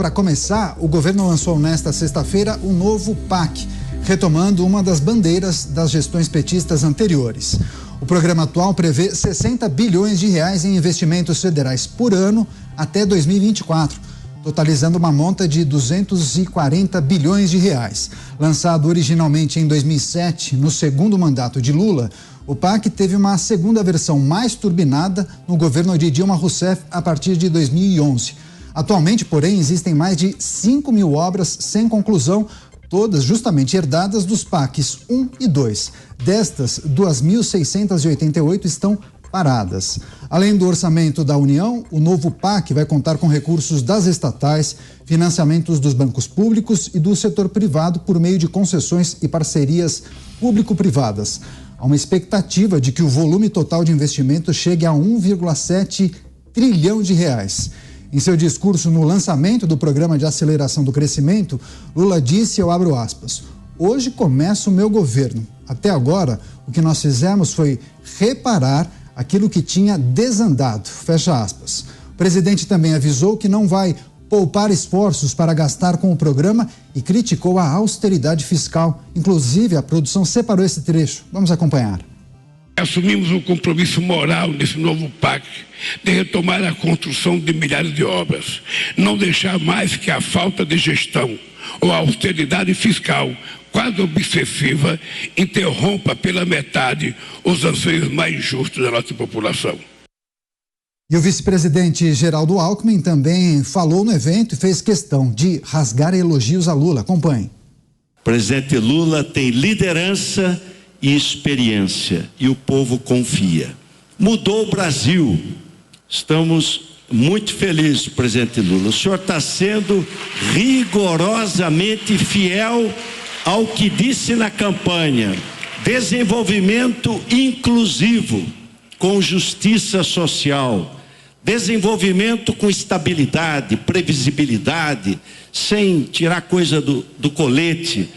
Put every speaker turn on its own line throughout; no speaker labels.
para começar, o governo lançou nesta sexta-feira o novo PAC, retomando uma das bandeiras das gestões petistas anteriores. O programa atual prevê 60 bilhões de reais em investimentos federais por ano até 2024, totalizando uma monta de 240 bilhões de reais. Lançado originalmente em 2007, no segundo mandato de Lula, o PAC teve uma segunda versão mais turbinada no governo de Dilma Rousseff a partir de 2011. Atualmente, porém, existem mais de 5 mil obras sem conclusão, todas justamente herdadas dos PACs 1 e 2. Destas, 2.688 estão paradas. Além do orçamento da União, o novo PAC vai contar com recursos das estatais, financiamentos dos bancos públicos e do setor privado por meio de concessões e parcerias público-privadas. Há uma expectativa de que o volume total de investimento chegue a 1,7 trilhão de reais. Em seu discurso no lançamento do Programa de Aceleração do Crescimento, Lula disse, eu abro aspas, hoje começa o meu governo. Até agora, o que nós fizemos foi reparar aquilo que tinha desandado, fecha aspas. O presidente também avisou que não vai poupar esforços para gastar com o programa e criticou a austeridade fiscal. Inclusive, a produção separou esse trecho. Vamos acompanhar.
Assumimos um compromisso moral nesse novo PAC de retomar a construção de milhares de obras, não deixar mais que a falta de gestão ou a austeridade fiscal, quase obsessiva, interrompa pela metade os anseios mais justos da nossa população.
E o vice-presidente Geraldo Alckmin também falou no evento e fez questão de rasgar elogios a Lula. Acompanhe.
O presidente Lula tem liderança e experiência e o povo confia. Mudou o Brasil. Estamos muito felizes, presidente Lula. O senhor está sendo rigorosamente fiel ao que disse na campanha. Desenvolvimento inclusivo, com justiça social. Desenvolvimento com estabilidade, previsibilidade, sem tirar coisa do colete.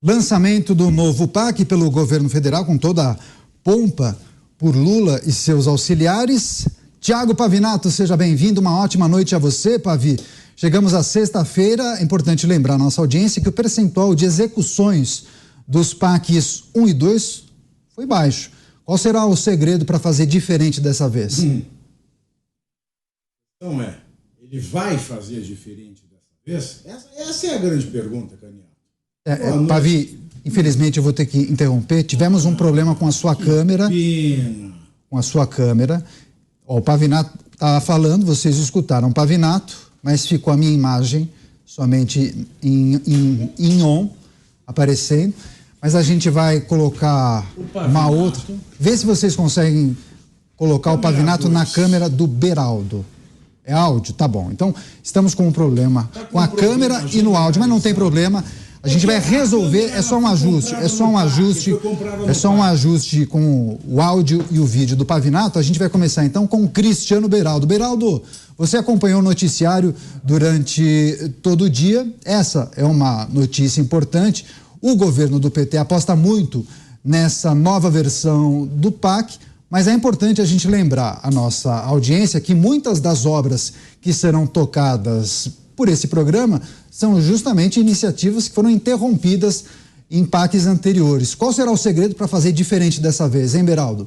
Lançamento do novo PAC pelo governo federal com toda a pompa por Lula e seus auxiliares. Tiago Pavinato, seja bem-vindo, uma ótima noite a você, Pavi. Chegamos à sexta-feira, é importante lembrar à nossa audiência que o percentual de execuções dos PACs 1 e 2 foi baixo. Qual será o segredo para fazer diferente dessa vez?
Então ele vai fazer diferente dessa vez? Essa é a grande pergunta, Caniato.
Pavi, infelizmente eu vou ter que interromper. Tivemos um problema com a sua câmera. Com a sua câmera. O Pavinato estava falando, vocês escutaram o Pavinato, mas ficou a minha imagem somente em on, aparecendo. Mas a gente vai colocar uma outra. Vê se vocês conseguem colocar o Pavinato na câmera do Beraldo. É áudio? Tá bom. Então, estamos com um problema com a câmera e no áudio, mas não tem problema. A gente vai resolver, é só um ajuste com o áudio e o vídeo do Pavinato. A gente vai começar então com o Cristiano Beraldo. Beraldo, você acompanhou o noticiário durante todo o dia. Essa é uma notícia importante. O governo do PT aposta muito nessa nova versão do PAC, mas é importante a gente lembrar a nossa audiência que muitas das obras que serão tocadas por esse programa são justamente iniciativas que foram interrompidas em PACs anteriores. Qual será o segredo para fazer diferente dessa vez, hein, Beraldo?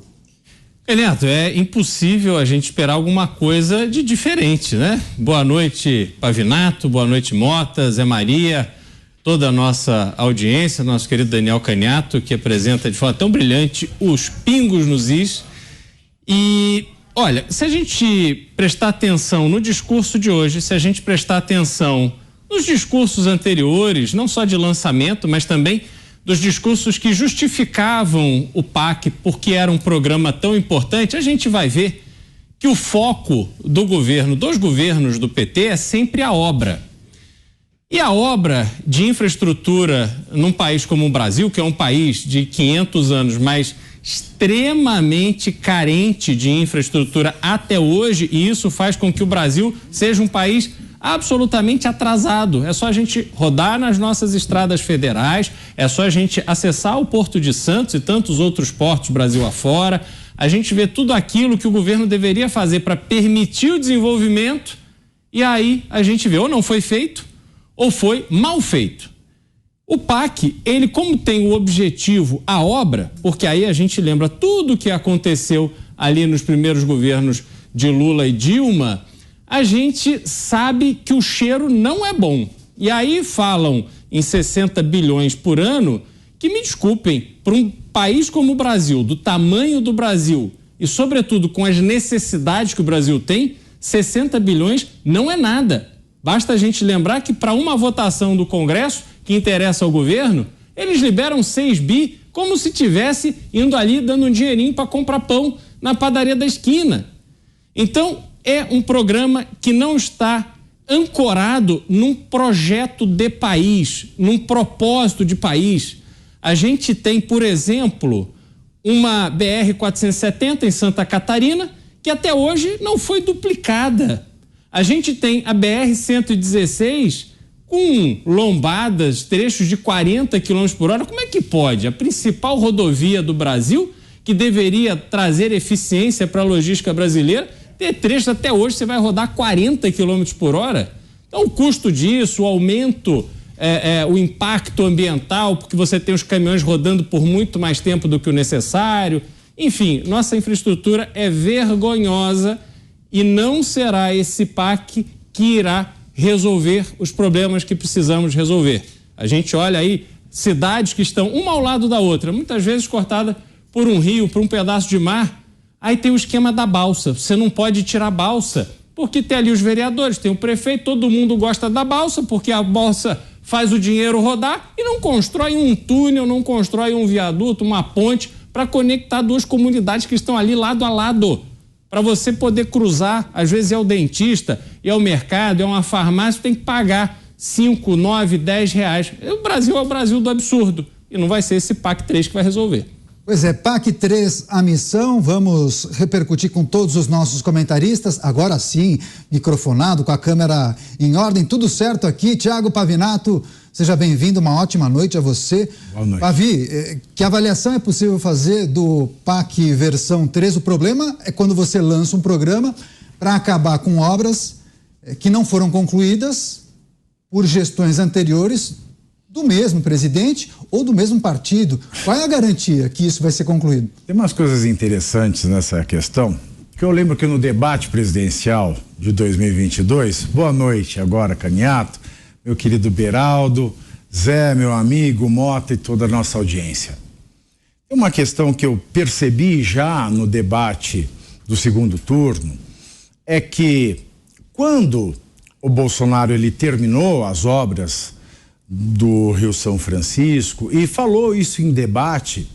Neto, é impossível a gente esperar alguma coisa de diferente, né? Boa noite, Pavinato, boa noite, Mota, Zé Maria, toda a nossa audiência, nosso querido Daniel Caniato, que apresenta de forma tão brilhante os pingos nos is. E, olha, se a gente prestar atenção no discurso de hoje, se a gente prestar atenção nos discursos anteriores, não só de lançamento, mas também dos discursos que justificavam o PAC porque era um programa tão importante, a gente vai ver que o foco do governo, dos governos do PT é sempre a obra. E a obra de infraestrutura num país como o Brasil, que é um país de 500 anos, mas extremamente carente de infraestrutura até hoje, e isso faz com que o Brasil seja um país absolutamente atrasado. É só a gente rodar nas nossas estradas federais, é só a gente acessar o Porto de Santos e tantos outros portos Brasil afora, a gente vê tudo aquilo que o governo deveria fazer para permitir o desenvolvimento E aí a gente vê, ou não foi feito, ou foi mal feito. O PAC, ele como tem o objetivo, a obra, porque aí a gente lembra tudo que aconteceu ali nos primeiros governos de Lula e Dilma, a gente sabe que o cheiro não é bom. E aí falam em 60 bilhões por ano, que me desculpem, para um país como o Brasil, do tamanho do Brasil, e sobretudo com as necessidades que o Brasil tem, 60 bilhões não é nada. Basta a gente lembrar que para uma votação do Congresso, que interessa ao governo, eles liberam 6 bi como se tivesse indo ali dando um dinheirinho para comprar pão na padaria da esquina. Então, é um programa que não está ancorado num projeto de país, num propósito de país. A gente tem, por exemplo, uma BR-470 em Santa Catarina, que até hoje não foi duplicada. A gente tem a BR-116 com lombadas, trechos de 40 km por hora. Como é que pode? A principal rodovia do Brasil, que deveria trazer eficiência para a logística brasileira, ter trechos até hoje você vai rodar 40 km por hora. Então o custo disso, o aumento, o impacto ambiental, porque você tem os caminhões rodando por muito mais tempo do que o necessário. Enfim, nossa infraestrutura é vergonhosa e não será esse PAC que irá resolver os problemas que precisamos resolver. A gente olha aí cidades que estão uma ao lado da outra, muitas vezes cortada por um rio, por um pedaço de mar. Aí tem o esquema da balsa. Você não pode tirar balsa, porque tem ali os vereadores, tem o prefeito, todo mundo gosta da balsa, porque a balsa faz o dinheiro rodar e não constrói um túnel, não constrói um viaduto, uma ponte para conectar duas comunidades que estão ali lado a lado. Para você poder cruzar, às vezes é o dentista, é o mercado, é uma farmácia, tem que pagar 5, 9, 10 reais. O Brasil é o Brasil do absurdo. E não vai ser esse PAC 3 que vai resolver.
Pois é, PAC 3, a missão, vamos repercutir com todos os nossos comentaristas, agora sim, microfonado, com a câmera em ordem, tudo certo aqui. Tiago Pavinato, seja bem-vindo, uma ótima noite a você.
Boa noite.
Pavi, que avaliação é possível fazer do PAC versão 3? O problema é quando você lança um programa para acabar com obras que não foram concluídas por gestões anteriores do mesmo presidente ou do mesmo partido. Qual é a garantia que isso vai ser concluído?
Tem umas coisas interessantes nessa questão, que eu lembro que no debate presidencial de 2022, boa noite agora, Caniato, meu querido Beraldo, Zé, meu amigo, Mota e toda a nossa audiência. Tem uma questão que eu percebi já no debate do segundo turno, é que quando o Bolsonaro ele terminou as obras do Rio São Francisco e falou isso em debate,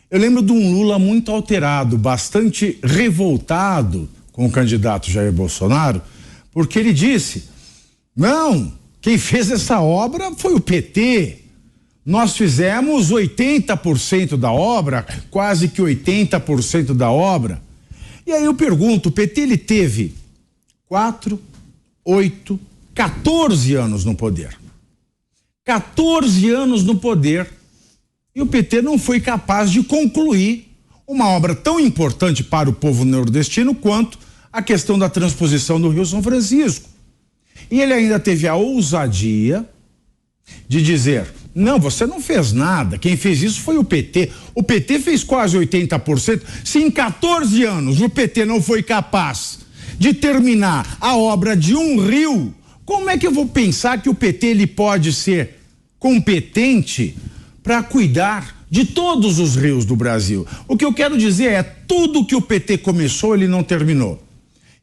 eu lembro de um Lula muito alterado, bastante revoltado com o candidato Jair Bolsonaro, porque ele disse: não, quem fez essa obra foi o PT, nós fizemos 80% da obra, quase que 80% da obra. E aí eu pergunto, o PT ele teve 4, 8, 14 anos no poder. 14 anos no poder e o PT não foi capaz de concluir uma obra tão importante para o povo nordestino quanto a questão da transposição do Rio São Francisco. E ele ainda teve a ousadia de dizer: não, você não fez nada, quem fez isso foi o PT. O PT fez quase 80%. Se em 14 anos o PT não foi capaz de terminar a obra de um rio, como é que eu vou pensar que o PT ele pode ser competente para cuidar de todos os rios do Brasil? O que eu quero dizer é, tudo que o PT começou, ele não terminou.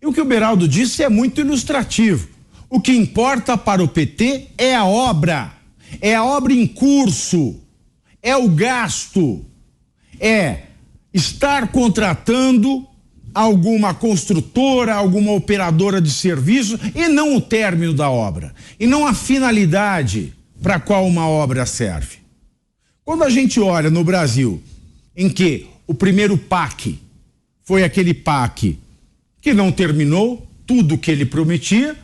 E o que o Beraldo disse é muito ilustrativo. O que importa para o PT é a obra em curso, é o gasto, é estar contratando alguma construtora, alguma operadora de serviço e não o término da obra, e não a finalidade para qual uma obra serve. Quando a gente olha no Brasil, em que o primeiro PAC foi aquele PAC que não terminou tudo o que ele prometia,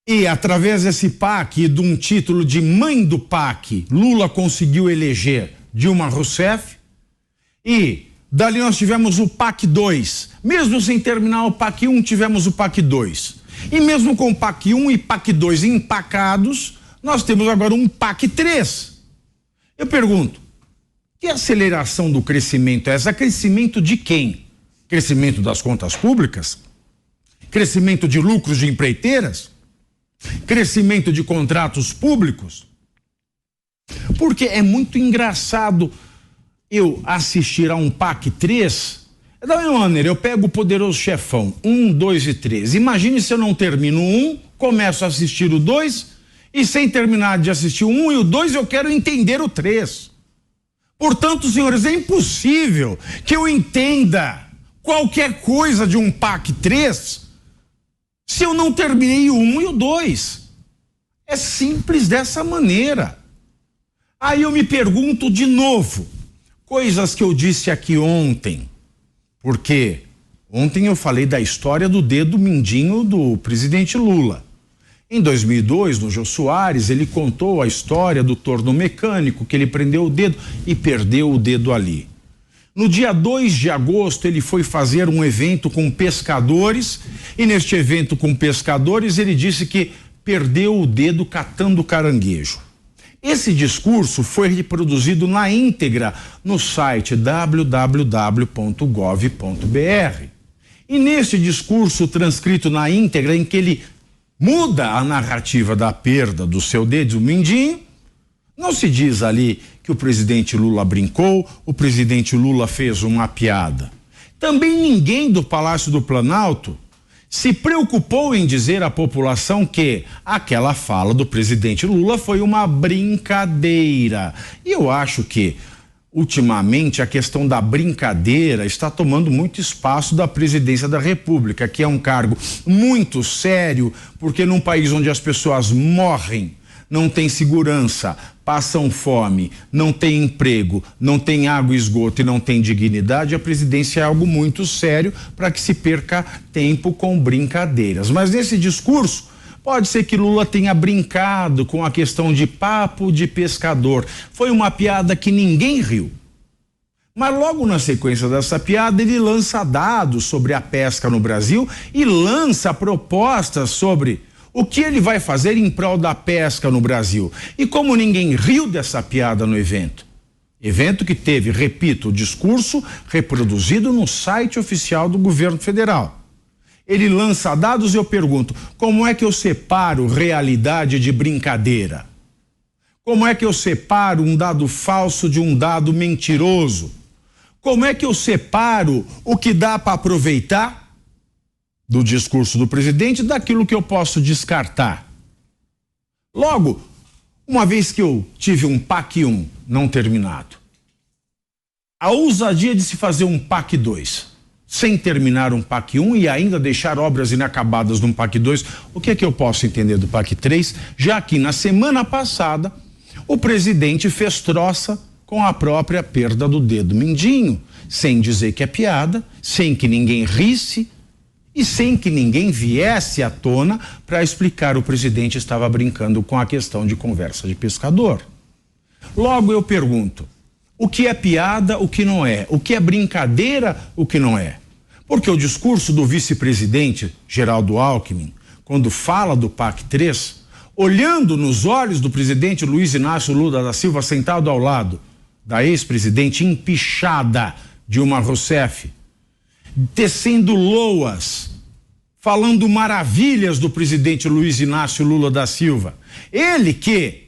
e através desse PAC e de um título de mãe do PAC, Lula conseguiu eleger Dilma Rousseff, e dali nós tivemos o PAC 2. Mesmo sem terminar o PAC 1, tivemos o PAC 2. E mesmo com o PAC 1 e PAC 2 empacados, nós temos agora um PAC 3. Eu pergunto, que aceleração do crescimento é essa? Crescimento de quem? Crescimento das contas públicas? Crescimento de lucros de empreiteiras? Crescimento de contratos públicos? Porque é muito engraçado eu assistir a um PAC 3. Da mesma maneira, eu pego o Poderoso Chefão 1, 2 e 3. Imagine se eu não termino o 1, começo a assistir o 2 e sem terminar de assistir o 1 e o 2 eu quero entender o 3. Portanto, senhores, é impossível que eu entenda qualquer coisa de um PAC 3 se eu não terminei o 1 e o 2. É simples dessa maneira. Aí eu me pergunto de novo, coisas que eu disse aqui ontem, porque ontem eu falei da história do dedo mindinho do presidente Lula. Em 2002, no Jô Soares, ele contou a história do torno mecânico, que ele prendeu o dedo e perdeu o dedo ali. No dia 2 de agosto, ele foi fazer um evento com pescadores e neste evento com pescadores ele disse que perdeu o dedo catando caranguejo. Esse discurso foi reproduzido na íntegra no site www.gov.br. E nesse discurso transcrito na íntegra, em que ele muda a narrativa da perda do seu dedo mindinho, não se diz ali que o presidente Lula brincou, o presidente Lula fez uma piada. Também ninguém do Palácio do Planalto se preocupou em dizer à população que aquela fala do presidente Lula foi uma brincadeira. E eu acho que, ultimamente, a questão da brincadeira está tomando muito espaço da presidência da República, que é um cargo muito sério, porque num país onde as pessoas morrem, não tem segurança, passam fome, não tem emprego, não tem água e esgoto e não tem dignidade, a presidência é algo muito sério para que se perca tempo com brincadeiras. Mas nesse discurso, pode ser que Lula tenha brincado com a questão de papo de pescador. Foi uma piada que ninguém riu. Mas logo na sequência dessa piada, ele lança dados sobre a pesca no Brasil e lança propostas sobre o que ele vai fazer em prol da pesca no Brasil. E como ninguém riu dessa piada no evento que teve, repito, o discurso reproduzido no site oficial do governo federal. Ele lança dados e eu pergunto, como é que eu separo realidade de brincadeira? Como é que eu separo um dado falso de um dado mentiroso? Como é que eu separo o que dá para aproveitar do discurso do presidente daquilo que eu posso descartar? Logo, uma vez que eu tive um PAC 1 não terminado, a ousadia de se fazer um PAC 2 sem terminar um PAC 1 e ainda deixar obras inacabadas num PAC 2, o que é que eu posso entender do PAC 3, já que na semana passada o presidente fez troça com a própria perda do dedo mindinho, sem dizer que é piada, sem que ninguém risse e sem que ninguém viesse à tona para explicar o presidente estava brincando com a questão de conversa de pescador. Logo eu pergunto, o que é piada, o que não é? O que é brincadeira, o que não é? Porque o discurso do vice-presidente Geraldo Alckmin, quando fala do PAC 3, olhando nos olhos do presidente Luiz Inácio Lula da Silva sentado ao lado da ex-presidente empichada Dilma Rousseff, tecendo loas, falando maravilhas do presidente Luiz Inácio Lula da Silva. Ele que,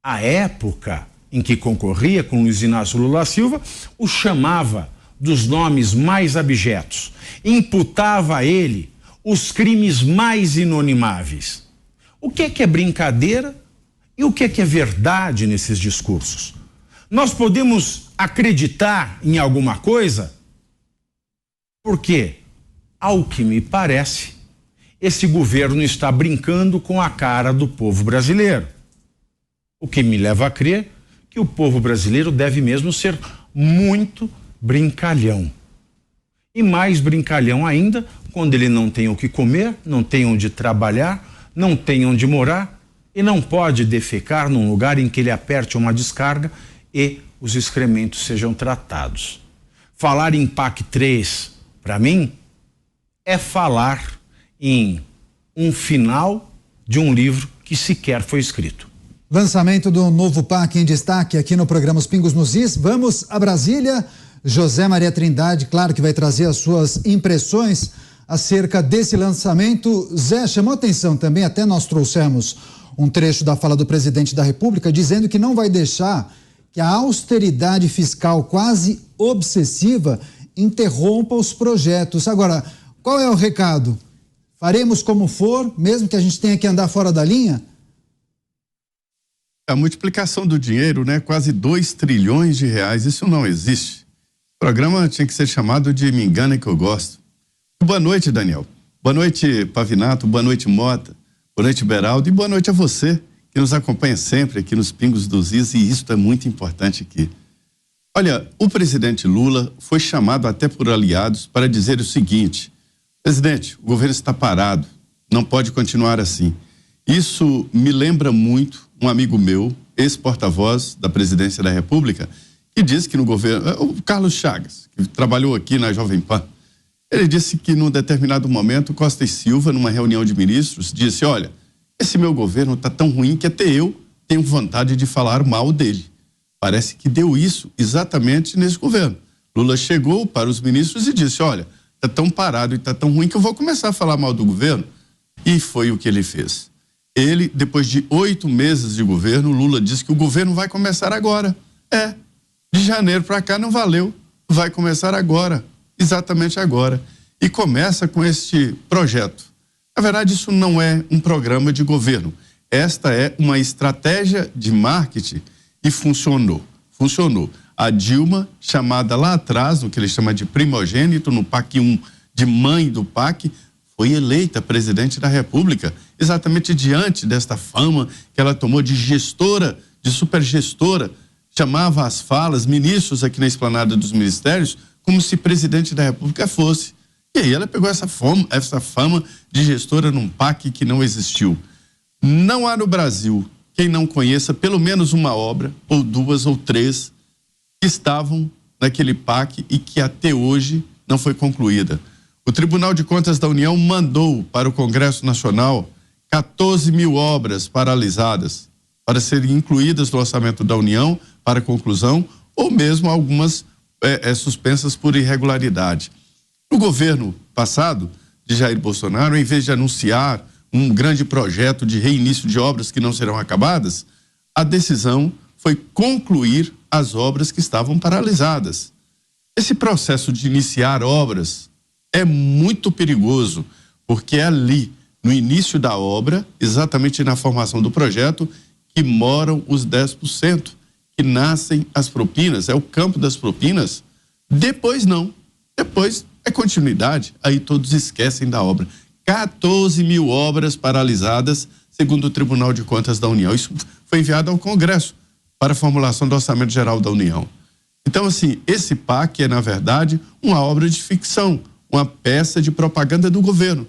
à época em que concorria com Luiz Inácio Lula da Silva, o chamava dos nomes mais abjetos, imputava a ele os crimes mais inonimáveis. O que é brincadeira e o que é verdade nesses discursos? Nós podemos acreditar em alguma coisa porque, ao que me parece, esse governo está brincando com a cara do povo brasileiro. O que me leva a crer que o povo brasileiro deve mesmo ser muito brincalhão. E mais brincalhão ainda quando ele não tem o que comer, não tem onde trabalhar, não tem onde morar e não pode defecar num lugar em que ele aperte uma descarga e os excrementos sejam tratados. Falar em PAC 3, para mim, é falar em um final de um livro que sequer foi escrito.
Lançamento do novo PAC em destaque aqui no programa Os Pingos nos Is. Vamos a Brasília. José Maria Trindade, claro que vai trazer as suas impressões acerca desse lançamento. Zé, chamou atenção também, até nós trouxemos um trecho da fala do presidente da República dizendo que não vai deixar que a austeridade fiscal quase obsessiva interrompa os projetos. Agora, qual é o recado? Faremos como for, mesmo que a gente tenha que andar fora da linha?
A multiplicação do dinheiro, né? Quase 2 trilhões de reais, isso não existe. O programa tinha que ser chamado de Me Engana Que Eu Gosto. Boa noite, Daniel. Boa noite, Pavinato. Boa noite, Mota. Boa noite, Beraldo. E boa noite a você, que nos acompanha sempre aqui nos Pingos dos Is, e isso é muito importante aqui. Olha, o presidente Lula foi chamado até por aliados para dizer o seguinte: presidente, o governo está parado, não pode continuar assim. Isso me lembra muito um amigo meu, ex-porta-voz da presidência da República, que disse que no governo, o Carlos Chagas, que trabalhou aqui na Jovem Pan, ele disse que num determinado momento Costa e Silva, numa reunião de ministros, disse: olha, esse meu governo está tão ruim que até eu tenho vontade de falar mal dele. Parece que deu isso exatamente nesse governo. Lula chegou para os ministros e disse: olha, está tão parado e está tão ruim que eu vou começar a falar mal do governo. E foi o que ele fez. Ele, depois de 8 meses de governo, Lula disse que o governo vai começar agora. De janeiro para cá não valeu, vai começar agora, exatamente agora. E começa com este projeto. Na verdade, isso não é um programa de governo. Esta é uma estratégia de marketing e funcionou. A Dilma, chamada lá atrás, no que ele chama de primogênito, no PAC 1, de mãe do PAC, foi eleita presidente da República, exatamente diante desta fama que ela tomou de gestora, de supergestora, chamava as falas, ministros aqui na esplanada dos ministérios, como se presidente da República fosse. E aí ela pegou essa fama de gestora num PAC que não existiu. Não há no Brasil quem não conheça pelo menos uma obra, ou 2 ou 3, que estavam naquele PAC e que até hoje não foi concluída. O Tribunal de Contas da União mandou para o Congresso Nacional 14 mil obras paralisadas para serem incluídas no orçamento da União para conclusão, ou mesmo algumas suspensas por irregularidade. No governo passado de Jair Bolsonaro, em vez de anunciar um grande projeto de reinício de obras que não serão acabadas, a decisão foi concluir as obras que estavam paralisadas. Esse processo de iniciar obras é muito perigoso, porque é ali, no início da obra, exatamente na formação do projeto, que moram os 10%, que nascem as propinas, é o campo das propinas. Depois não, depois é continuidade, aí todos esquecem da obra. 14 mil obras paralisadas, segundo o Tribunal de Contas da União. Isso foi enviado ao Congresso para a formulação do Orçamento Geral da União. Então, assim, esse PAC é, na verdade, uma obra de ficção, uma peça de propaganda do governo.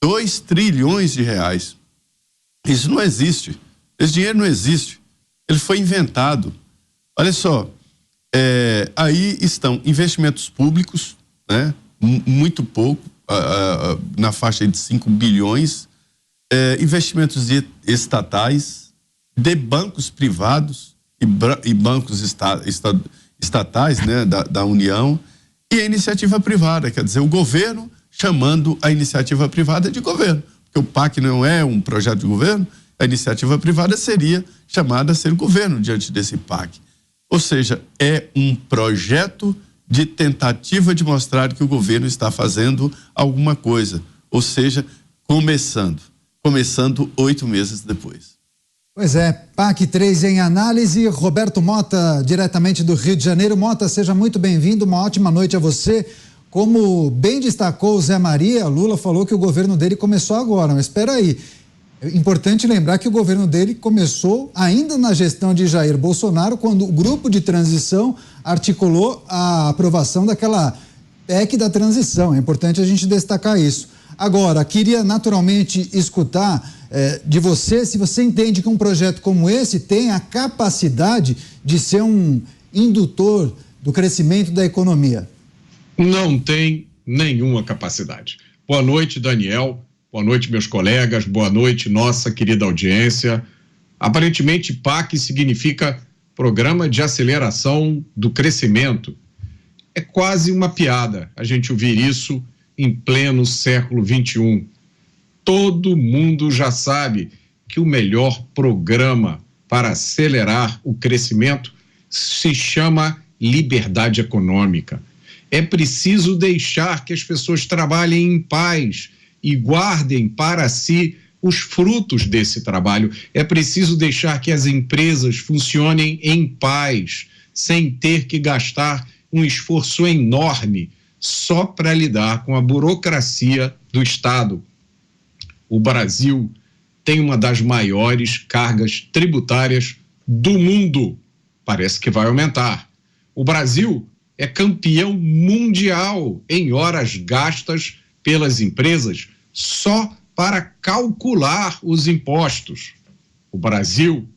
2 trilhões de reais. Isso não existe. Esse dinheiro não existe. Ele foi inventado. Olha só, aí estão investimentos públicos, né? Muito pouco, na faixa de 5 bilhões, investimentos estatais, de bancos privados e bancos estatais, né? Da União, e a iniciativa privada, quer dizer, o governo chamando a iniciativa privada de governo, porque o PAC não é um projeto de governo, a iniciativa privada seria chamada a ser governo diante desse PAC. Ou seja, é um projeto de tentativa de mostrar que o governo está fazendo alguma coisa, ou seja, começando 8 meses depois.
Pois é, PAC 3 em análise. Roberto Mota, diretamente do Rio de Janeiro. Mota, seja muito bem-vindo, uma ótima noite a você. Como bem destacou o Zé Maria, Lula falou que o governo dele começou agora, mas espera aí. É importante lembrar que o governo dele começou ainda na gestão de Jair Bolsonaro, quando o grupo de transição articulou a aprovação daquela PEC da transição. É importante a gente destacar isso. Agora, queria naturalmente escutar de você, se você entende que um projeto como esse tem a capacidade de ser um indutor do crescimento da economia.
Não tem nenhuma capacidade. Boa noite, Daniel. Boa noite, meus colegas. Boa noite, nossa querida audiência. Aparentemente, PAC significa Programa de Aceleração do Crescimento. É quase uma piada a gente ouvir isso em pleno século XXI. Todo mundo já sabe que o melhor programa para acelerar o crescimento se chama liberdade econômica. É preciso deixar que as pessoas trabalhem em paz e guardem para si os frutos desse trabalho. É preciso deixar que as empresas funcionem em paz, sem ter que gastar um esforço enorme só para lidar com a burocracia do Estado. O Brasil tem uma das maiores cargas tributárias do mundo. Parece que vai aumentar. O Brasil é campeão mundial em horas gastas pelas empresas só para calcular os impostos. O Brasil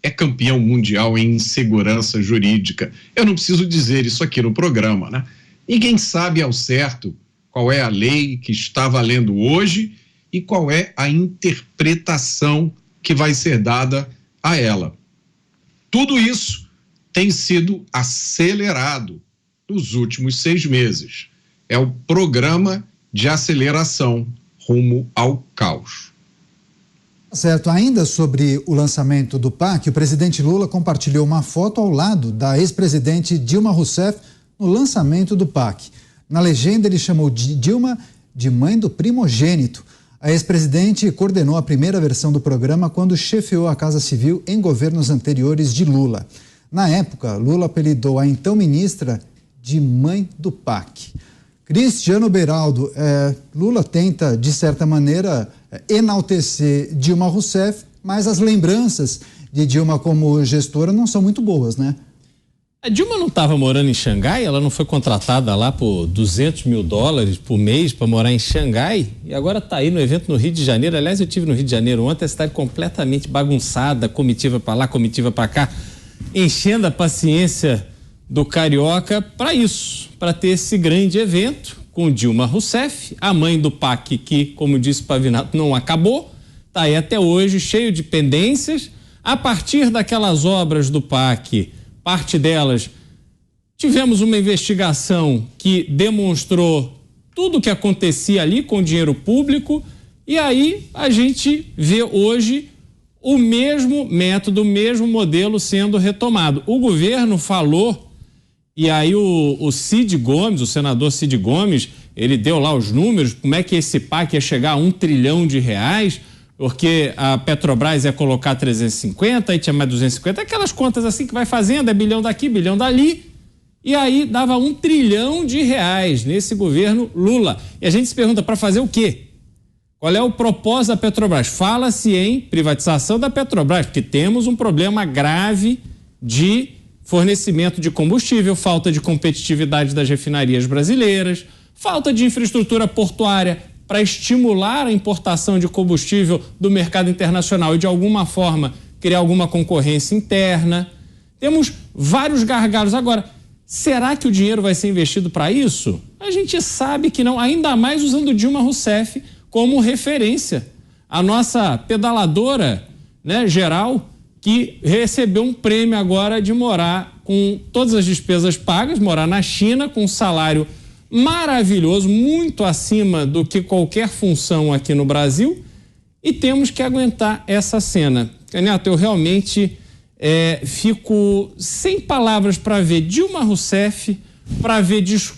é campeão mundial em insegurança jurídica. Eu não preciso dizer isso aqui no programa, né? Ninguém sabe ao certo qual é a lei que está valendo hoje e qual é a interpretação que vai ser dada a ela. Tudo isso tem sido acelerado nos últimos 6 meses. É o programa de aceleração rumo ao caos.
Certo, ainda sobre o lançamento do PAC, o presidente Lula compartilhou uma foto ao lado da ex-presidente Dilma Rousseff no lançamento do PAC. Na legenda ele chamou Dilma de mãe do primogênito. A ex-presidente coordenou a primeira versão do programa quando chefiou a Casa Civil em governos anteriores de Lula. Na época, Lula apelidou a então ministra de mãe do PAC. Cristiano Beraldo, Lula tenta, de certa maneira, enaltecer Dilma Rousseff, mas as lembranças de Dilma como gestora não são muito boas, né?
A Dilma não estava morando em Xangai? Ela não foi contratada lá por $200 mil por mês para morar em Xangai? E agora está aí no evento no Rio de Janeiro. Aliás, eu estive no Rio de Janeiro ontem, a cidade completamente bagunçada, comitiva para lá, comitiva para cá, enchendo a paciência do carioca para isso, para ter esse grande evento com Dilma Rousseff, a mãe do PAC, que, como disse Pavinato, não acabou, está aí até hoje, cheio de pendências. A partir daquelas obras do PAC, parte delas, tivemos uma investigação que demonstrou tudo o que acontecia ali com dinheiro público, e aí a gente vê hoje o mesmo método, o mesmo modelo sendo retomado. O governo falou, e aí o Cid Gomes, o senador Cid Gomes, ele deu lá os números, como é que esse PAC ia chegar a R$1 trilhão, porque a Petrobras ia colocar 350, aí tinha mais 250, aquelas contas assim que vai fazendo, é bilhão daqui, bilhão dali, e aí dava R$1 trilhão nesse governo Lula. E a gente se pergunta, para fazer o quê? Qual é o propósito da Petrobras? Fala-se em privatização da Petrobras, porque temos um problema grave de fornecimento de combustível, falta de competitividade das refinarias brasileiras, falta de infraestrutura portuária para estimular a importação de combustível do mercado internacional e, de alguma forma, criar alguma concorrência interna. Temos vários gargalos. Agora, será que o dinheiro vai ser investido para isso? A gente sabe que não, ainda mais usando Dilma Rousseff como referência. A nossa pedaladora, né, geral, que recebeu um prêmio agora de morar com todas as despesas pagas, morar na China com um salário maravilhoso, muito acima do que qualquer função aqui no Brasil, e temos que aguentar essa cena. Caniato, eu realmente fico sem palavras para ver Dilma Rousseff, para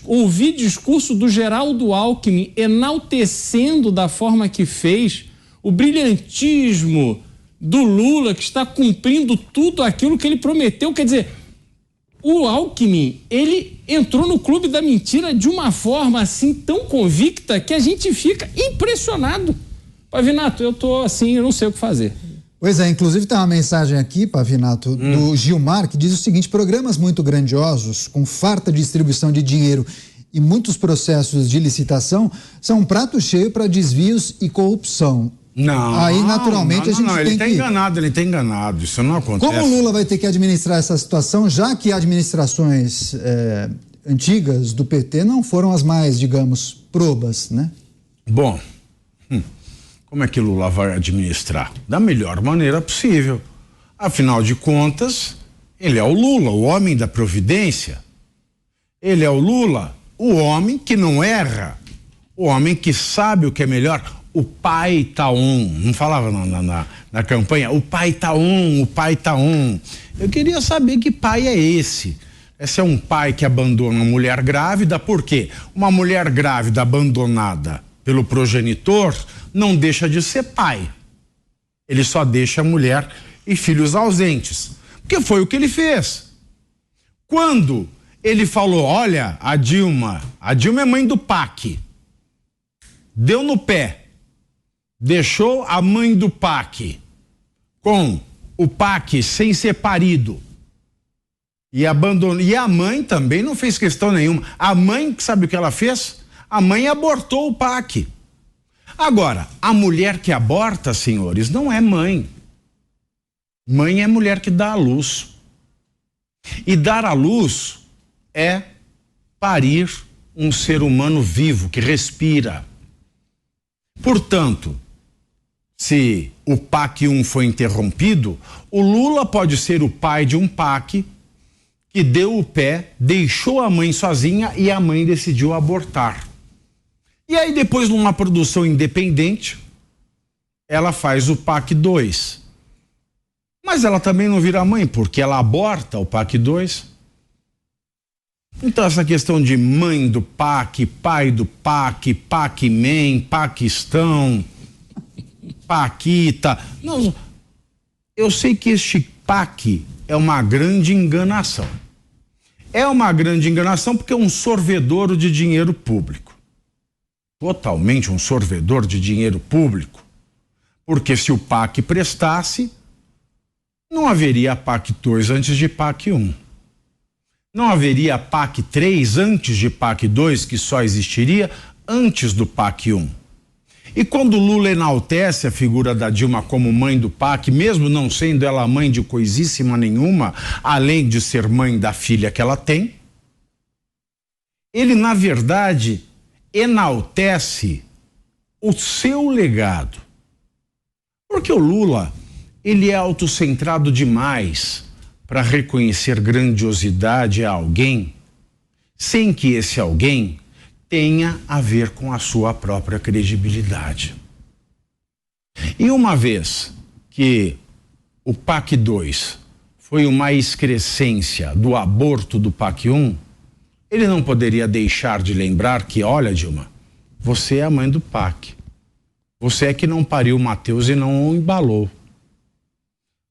ouvir discurso do Geraldo Alckmin enaltecendo da forma que fez o brilhantismo do Lula, que está cumprindo tudo aquilo que ele prometeu. Quer dizer, o Alckmin, ele entrou no clube da mentira de uma forma assim tão convicta que a gente fica impressionado. Pavinato, eu tô assim, eu não sei o que fazer.
Pois é, inclusive tem uma mensagem aqui, Pavinato, do Gilmar, que diz o seguinte: programas muito grandiosos, com farta distribuição de dinheiro e muitos processos de licitação, são um prato cheio para desvios e corrupção.
Não.
Aí, naturalmente, a gente tem
ele está enganado, isso não acontece.
Como o Lula vai ter que administrar essa situação, já que administrações antigas do PT não foram as mais, digamos, probas, né?
Bom, como é que Lula vai administrar? Da melhor maneira possível. Afinal de contas, ele é o Lula, o homem da providência. Ele é o Lula, o homem que não erra, o homem que sabe o que é melhor. O pai tá on, não falava na campanha, o pai tá on, o pai tá on. Eu queria saber que pai é esse. Esse é um pai que abandona uma mulher grávida, por quê? Uma mulher grávida abandonada pelo progenitor não deixa de ser pai. Ele só deixa a mulher e filhos ausentes. Porque foi o que ele fez. Quando ele falou, olha, a Dilma é mãe do PAC. Deu no pé. Deixou a mãe do PAC com o PAC sem ser parido. E abandonou. E a mãe também não fez questão nenhuma. A mãe, sabe o que ela fez? A mãe abortou o PAC. Agora, a mulher que aborta, senhores, não é mãe. Mãe é mulher que dá à luz. E dar à luz é parir um ser humano vivo, que respira. Portanto, se o PAC 1 foi interrompido, o Lula pode ser o pai de um PAC que deu o pé, deixou a mãe sozinha e a mãe decidiu abortar. E aí depois, numa produção independente, ela faz o PAC 2. Mas ela também não vira mãe, porque ela aborta o PAC 2. Então essa questão de mãe do PAC, pai do PAC, PAC-man, Paquistão, Paquita... Não, eu sei que este PAC é uma grande enganação. É uma grande enganação porque é um sorvedouro de dinheiro público. Totalmente um sorvedor de dinheiro público. Porque se o PAC prestasse, não haveria PAC 2 antes de PAC 1. Não haveria PAC 3 antes de PAC 2, que só existiria antes do PAC 1. E quando Lula enaltece a figura da Dilma como mãe do PAC, mesmo não sendo ela mãe de coisíssima nenhuma, além de ser mãe da filha que ela tem, ele, na verdade, enaltece o seu legado. Porque o Lula, ele é autocentrado demais para reconhecer grandiosidade a alguém, sem que esse alguém tenha a ver com a sua própria credibilidade. E uma vez que o PAC 2 foi uma excrescência do aborto do PAC 1, ele não poderia deixar de lembrar que, olha, Dilma, você é a mãe do PAC. Você é que não pariu o Mateus e não o embalou.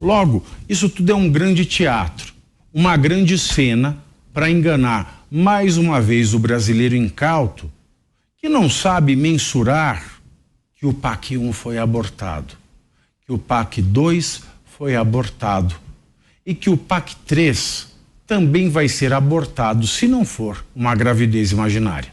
Logo, isso tudo é um grande teatro, uma grande cena para enganar mais uma vez o brasileiro incauto, que não sabe mensurar que o PAC 1 foi abortado, que o PAC 2 foi abortado e que o PAC 3 também vai ser abortado se não for uma gravidez imaginária.